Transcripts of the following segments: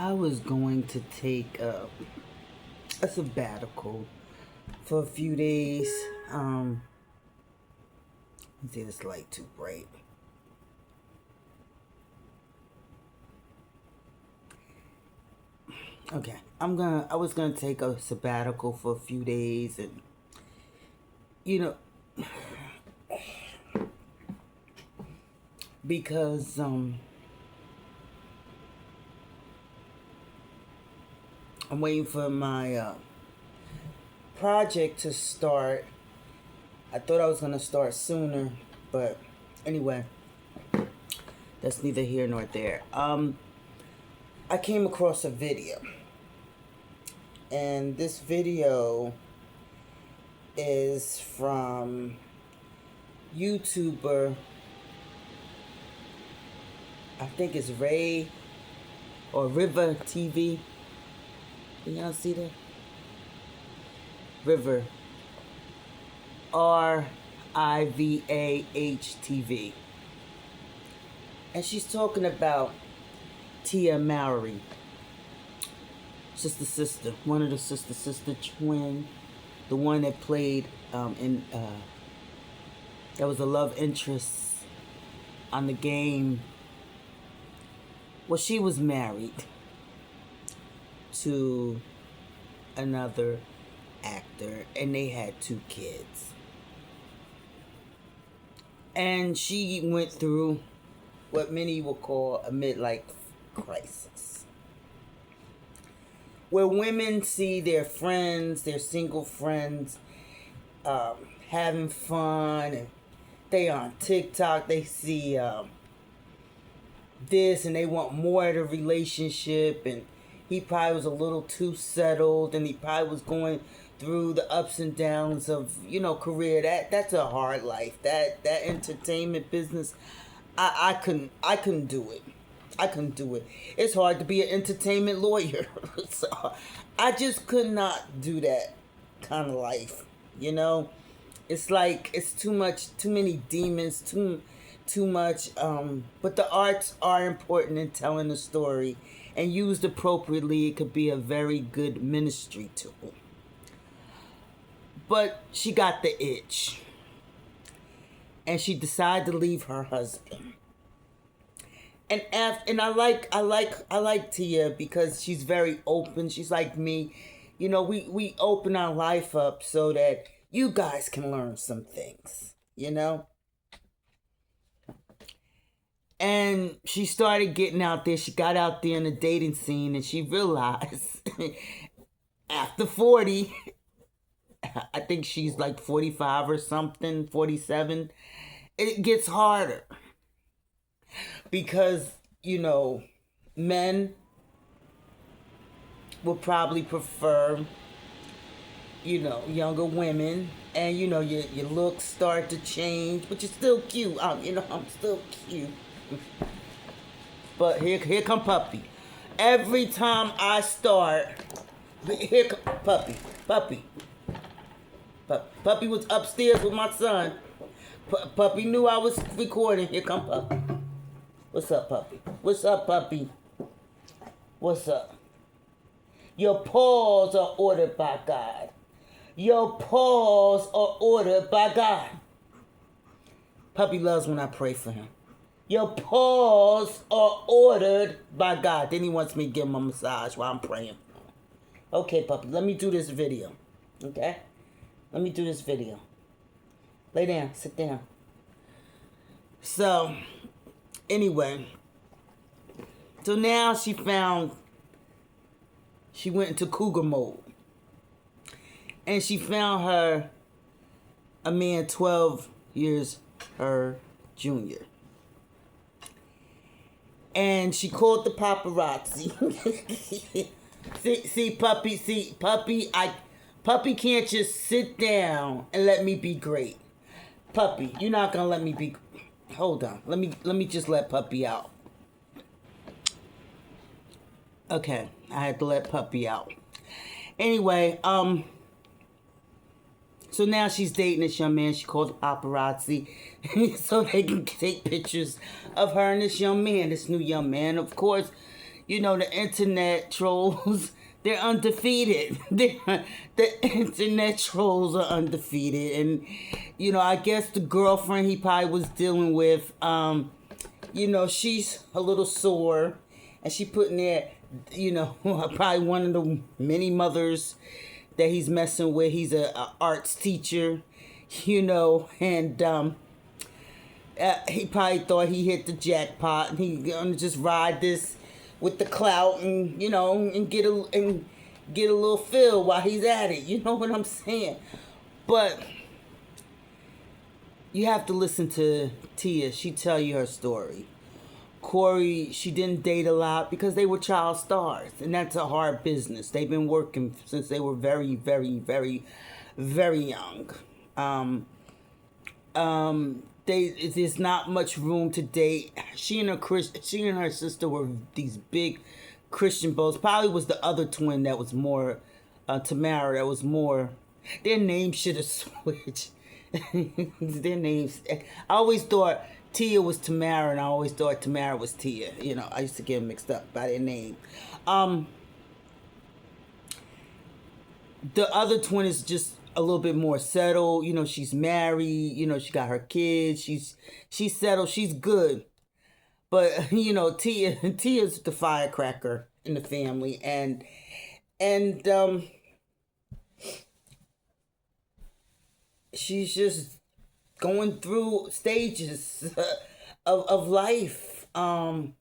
I was going to take a sabbatical for a few days. Let's see, this light too bright. Okay, I was gonna take a sabbatical for a few days, and you know, because I'm waiting for my project to start. I thought I was gonna start sooner, but anyway, that's neither here nor there. I came across a video, and this video is from YouTuber, I think it's Ray or River TV. Can y'all see that? River. RIVAH TV. And she's talking about Tia Mowry. Sister. One of the sister twin. The one that played that was a love interest on the game. Well, she was married to another actor, and they had 2 kids. And she went through what many will call a midlife crisis, where women see their friends, their single friends, having fun, and they on TikTok, they see this, and they want more of the relationship, and he probably was a little too settled, and he probably was going through the ups and downs of, career. That's a hard life. That entertainment business, I couldn't do it. I couldn't do it. It's hard to be an entertainment lawyer. So I just could not do that kind of life. It's like it's too many demons, too much. But the arts are important in telling a story, and used appropriately, it could be a very good ministry tool. But she got the itch, and she decided to leave her husband. And I like Tia because she's very open. She's like me, we open our life up so that you guys can learn some things, And she started getting out there. She got out there in the dating scene, and she realized after 40, I think she's like 45 or something, 47, it gets harder. Because, men will probably prefer, younger women. And, your looks start to change, but you're still cute. I'm still cute. But here come Puppy. Every time I start, here come Puppy. Puppy was upstairs with my son. Puppy knew I was recording. Here come Puppy. What's up, Puppy? What's up, Puppy? What's up? Your paws are ordered by God. Your paws are ordered by God. Puppy loves when I pray for him. Your paws are ordered by God. Then he wants me to give him a massage while I'm praying. Okay, Puppy, let me do this video. Okay? Let me do this video. Lay down. Sit down. So, anyway. So now she went into cougar mode. And she found a man 12 years her junior. And she called the paparazzi. Puppy can't just sit down and let me be great. Puppy, you're not gonna let me be. Hold on. Let me just let Puppy out. Okay, I had to let Puppy out. Anyway, so now she's dating this young man. She called the paparazzi so they can take pictures of her and this young man, this new young man. Of course, the internet trolls, they're undefeated. The internet trolls are undefeated. And, I guess the girlfriend he probably was dealing with, she's a little sore. And she put in there, probably one of the many mothers that he's messing with. He's a arts teacher, and he probably thought he hit the jackpot, and he gonna just ride this with the clout, and and get a little feel while he's at it. You know what I'm saying? But you have to listen to Tia. She tell you her story. Corey, she didn't date a lot because they were child stars, and that's a hard business. They've been working since they were very, very, very, very young. There's not much room to date. She and her sister were these big Christian boys. Probably was the other twin that was more, Tamara. That was more. Their names should have switched. Their names. I always thought Tia was Tamara, and I always thought Tamara was Tia. I used to get them mixed up by their name. The other twin is just a little bit more settled. She's married. She got her kids. She's settled. She's good. But Tia's the firecracker in the family, and she's just going through stages of life, and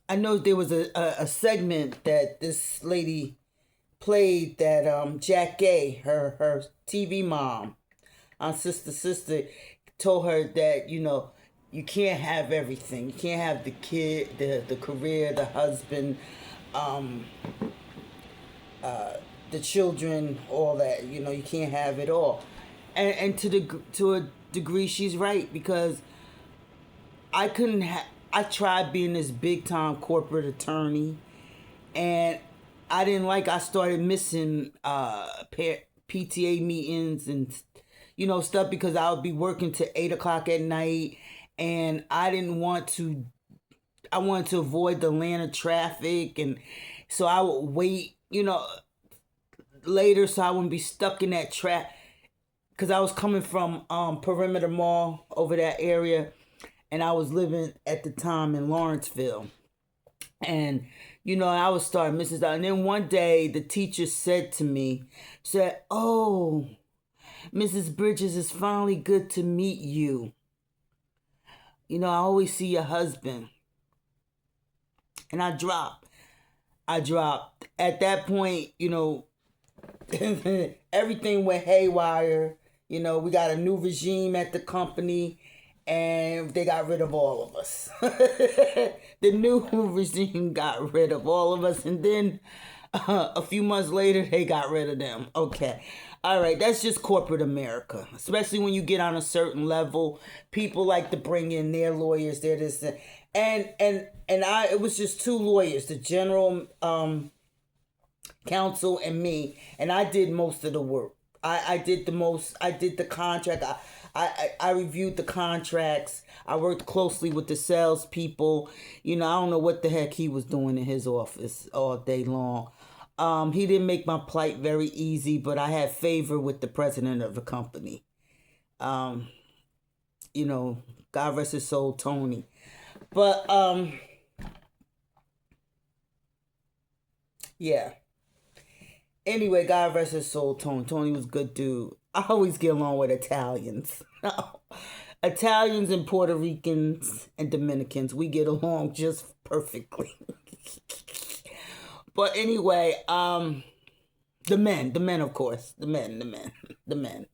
I know there was a segment that this lady played that Jack Gay, her TV mom, sister, told her that you can't have everything. You can't have the kid, the career, the husband, the children, all that. You can't have it all. And to a degree, she's right, because I tried being this big time corporate attorney, and I started missing PTA meetings and stuff, because I would be working till 8 o'clock at night, and I wanted to avoid the Atlanta traffic, and so I would wait later so I wouldn't be stuck in that trap, because I was coming from Perimeter Mall over that area, and I was living at the time in Lawrenceville. And, I was starting Mrs. And then one day the teacher said to me, "Oh, Mrs. Bridges, it's finally good to meet you. I always see your husband." And I dropped. At that point, everything went haywire. We got a new regime at the company, and they got rid of all of us. The new regime got rid of all of us, and then a few months later, they got rid of them. Okay. All right, that's just corporate America. Especially when you get on a certain level, people like to bring in their lawyers, their this, and it was just two lawyers, the general counsel and me, and I did most of the work. I did the contract. I reviewed the contracts. I worked closely with the salespeople. I don't know what the heck he was doing in his office all day long. He didn't make my plight very easy, but I had favor with the president of the company. God rest his soul, Tony. But, yeah. Anyway, God rest his soul, Tony. Tony was a good dude. I always get along with Italians. Italians and Puerto Ricans and Dominicans, we get along just perfectly. But anyway, the men, of course. The men.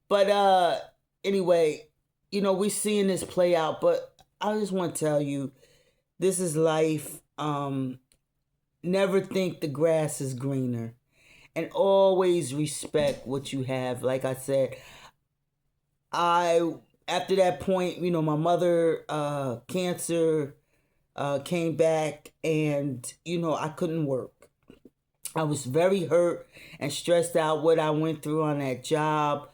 But anyway, we're seeing this play out, but I just want to tell you, this is life. Never think the grass is greener, and always respect what you have. Like I said, after that point, my mother, cancer, came back, and I couldn't work. I was very hurt and stressed out what I went through on that job.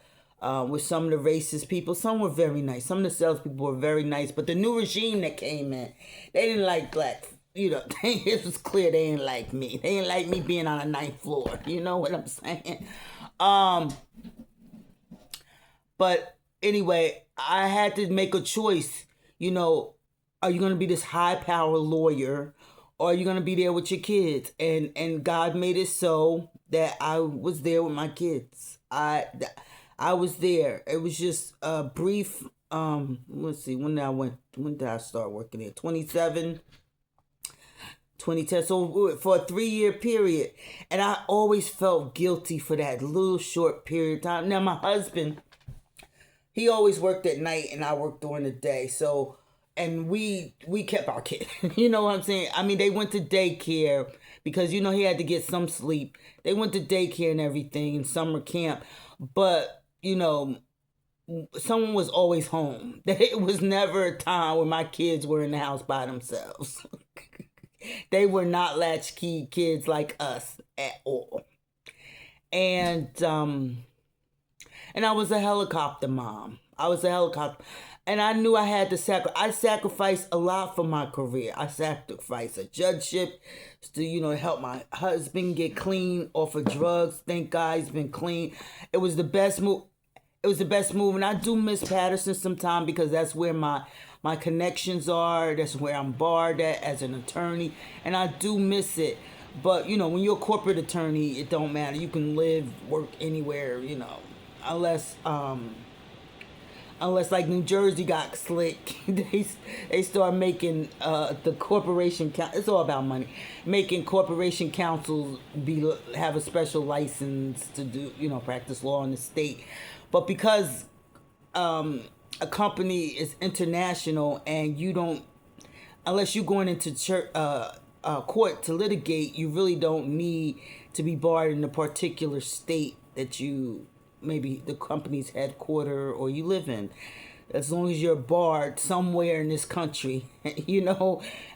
with some of the racist people. Some were very nice. Some of the salespeople were very nice. But the new regime that came in, they didn't like black. It was clear they didn't like me. They didn't like me being on the 9th floor. You know what I'm saying? But anyway, I had to make a choice. Are you going to be this high power lawyer, or are you going to be there with your kids? And God made it so that I was there with my kids. I was there. It was just a brief. Let's see. When did I start working there? 2010. So for a 3-year period, and I always felt guilty for that little short period of time. Now my husband, he always worked at night, and I worked during the day. So, and we kept our kids. You know what I'm saying? I mean, they went to daycare because he had to get some sleep. They went to daycare and everything in summer camp, but someone was always home. It was never a time where my kids were in the house by themselves. They were not latchkey kids like us at all. And I was a helicopter mom. And I knew I had to I sacrificed a lot for my career. I sacrificed a judgeship to, help my husband get clean off of drugs. Thank God he's been clean. It was the best move. And I do miss Patterson sometimes because that's where my connections are. That's where I'm barred at as an attorney. And I do miss it. But, when you're a corporate attorney, it don't matter. You can live, work anywhere, unless like New Jersey got slick. They start making the corporation, it's all about money, making corporation councils have a special license to do, practice law in the state. But because a company is international and you don't, unless you're going into court to litigate, you really don't need to be barred in a particular state that maybe the company's headquarter or you live in. As long as you're barred somewhere in this country, you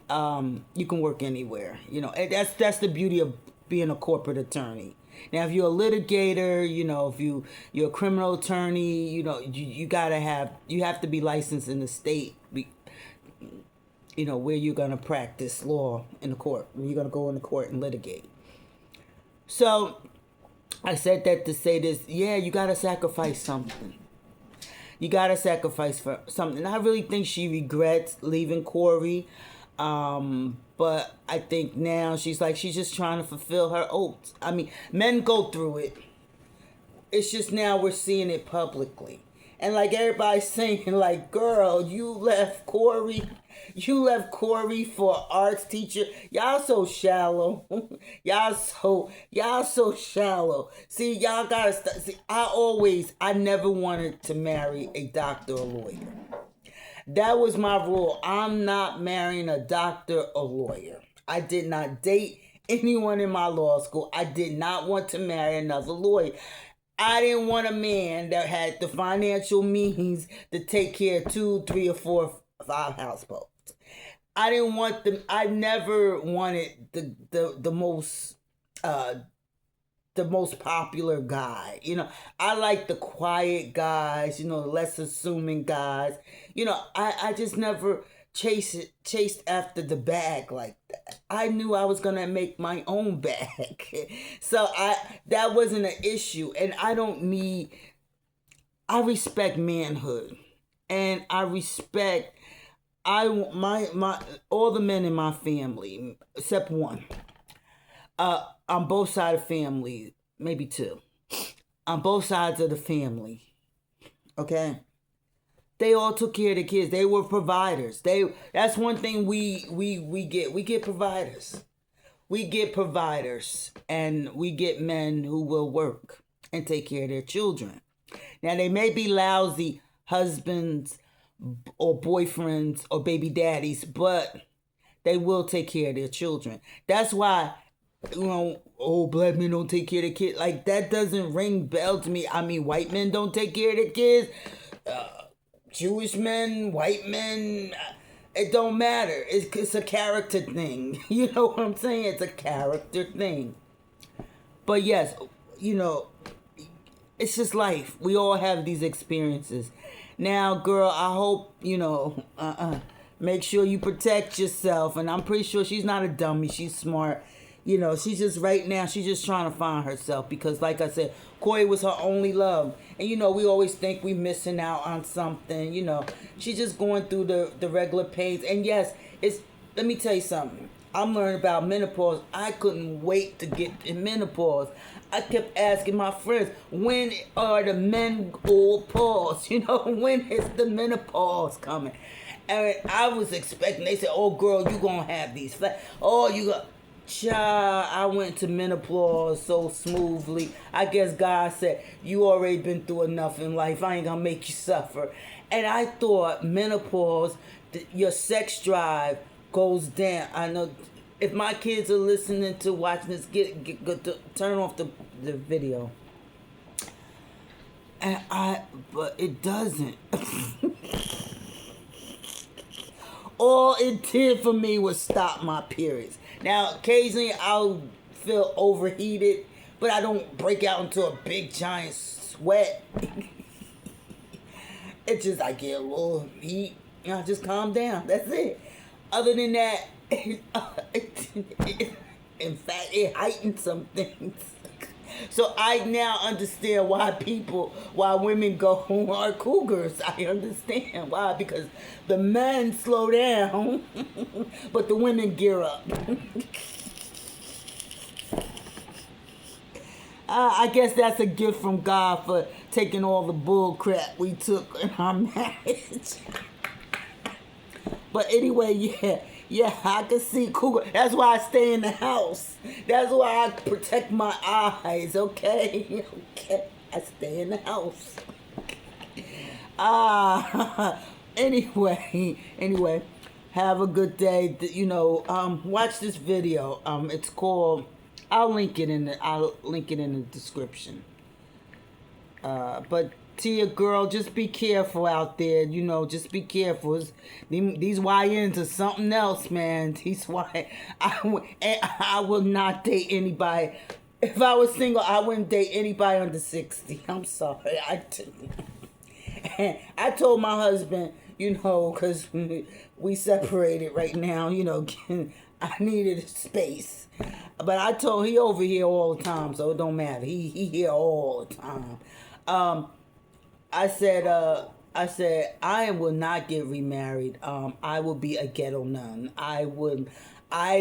can work anywhere. And that's the beauty of being a corporate attorney. Now, if you're a litigator, if you're a criminal attorney, you have to be licensed in the state, where you're going to practice law in the court, where you're going to go in the court and litigate. So I said that to say this, you got to sacrifice something. You got to sacrifice for something. And I really think she regrets leaving Corey. But I think now she's just trying to fulfill her oaths. I mean, men go through it. It's just now we're seeing it publicly. And like everybody's saying, girl, you left Corey for arts teacher. Y'all so shallow. y'all so shallow. See, y'all gotta see, I never wanted to marry a doctor or lawyer. That was my rule. I'm not marrying a doctor or lawyer. I did not date anyone in my law school. I did not want to marry another lawyer. I didn't want a man that had the financial means to take care of 2, 3, or 4, 5 households. I didn't want them. I never wanted the most popular guy. I like the quiet guys, the less assuming guys. I just never chased after the bag like that. I knew I was gonna make my own bag. So that wasn't an issue. And I respect manhood. And I respect all the men in my family, except one. On both sides of the family, maybe 2. On both sides of the family, okay? They all took care of the kids. They were providers. That's one thing we get. We get providers. We get providers, and we get men who will work and take care of their children. Now, they may be lousy husbands or boyfriends or baby daddies, but they will take care of their children. That's why, black men don't take care of their kids. That doesn't ring bell to me. I mean, white men don't take care of their kids. Jewish men, white men, it don't matter. It's a character thing. You know what I'm saying? It's a character thing. But yes, it's just life. We all have these experiences. Now, girl, I hope, make sure you protect yourself. And I'm pretty sure she's not a dummy. She's smart. She's just right now, she's just trying to find herself because, like I said, Corey was her only love. And, we always think we missing out on something. She's just going through the regular pains. And yes, let me tell you something. I'm learning about menopause. I couldn't wait to get in menopause. I kept asking my friends, when are the menopause? When is the menopause coming? And I was expecting, they said, oh, girl, you going to have these. Oh, you got... Child, I went to menopause so smoothly. I guess God said, you already been through enough in life. I ain't going to make you suffer. And I thought menopause, your sex drive goes down. I know if my kids are listening to watching this, turn off the video. But it doesn't. All it did for me was stop my periods. Now, occasionally I'll feel overheated, but I don't break out into a big giant sweat. It's just I get a little heat, I just calm down. That's it. Other than that, in fact, it heightened some things. So I now understand why women go are cougars. I understand why, because the men slow down, but the women gear up. I guess that's a gift from God for taking all the bull crap we took in our marriage. But anyway, yeah, I can see cougar. That's why I stay in the house. That's why I protect my eyes, okay? Okay, I stay in the house. Anyway, have a good day. Watch this video. It's called. I'll link it in the description. But Tia, girl, just be careful out there. Just be careful. These YNs are something else, man. These YNs. I will not date anybody. If I was single, I wouldn't date anybody under 60. I'm sorry. I told my husband, because we separated right now, I needed space. But I told he over here all the time, so it don't matter. He here all the time. I said I will not get remarried. I will be a ghetto nun. I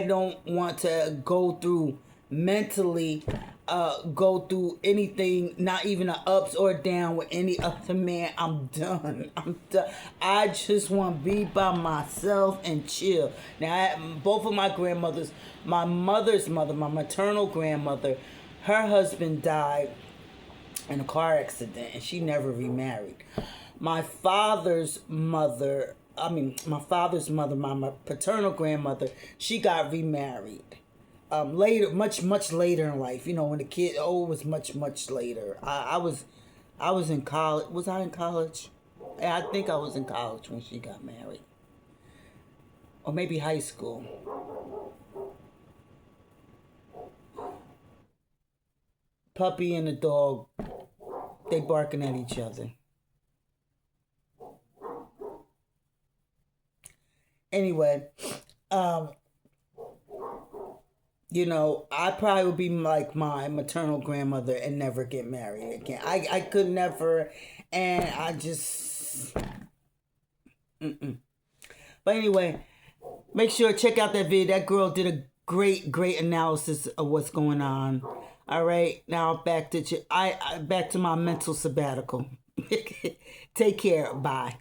don't want to go through mentally, go through anything, not even a ups or down with any other man. I'm done. I just want to be by myself and chill. Now, both of my grandmothers, my mother's mother, my maternal grandmother, her husband died in a car accident, and she never remarried. My father's mother, my paternal grandmother, she got remarried. Later, much later in life, when the kid, it was much later. I was in college. Was I in college? Yeah, I think I was in college when she got married. Or maybe high school. Puppy and the dog, they barking at each other. Anyway, I probably would be like my maternal grandmother and never get married again. I could never, and I just, But anyway, make sure to check out that video. That girl did a great analysis of what's going on. All right, now back to my mental sabbatical. Take care. Bye.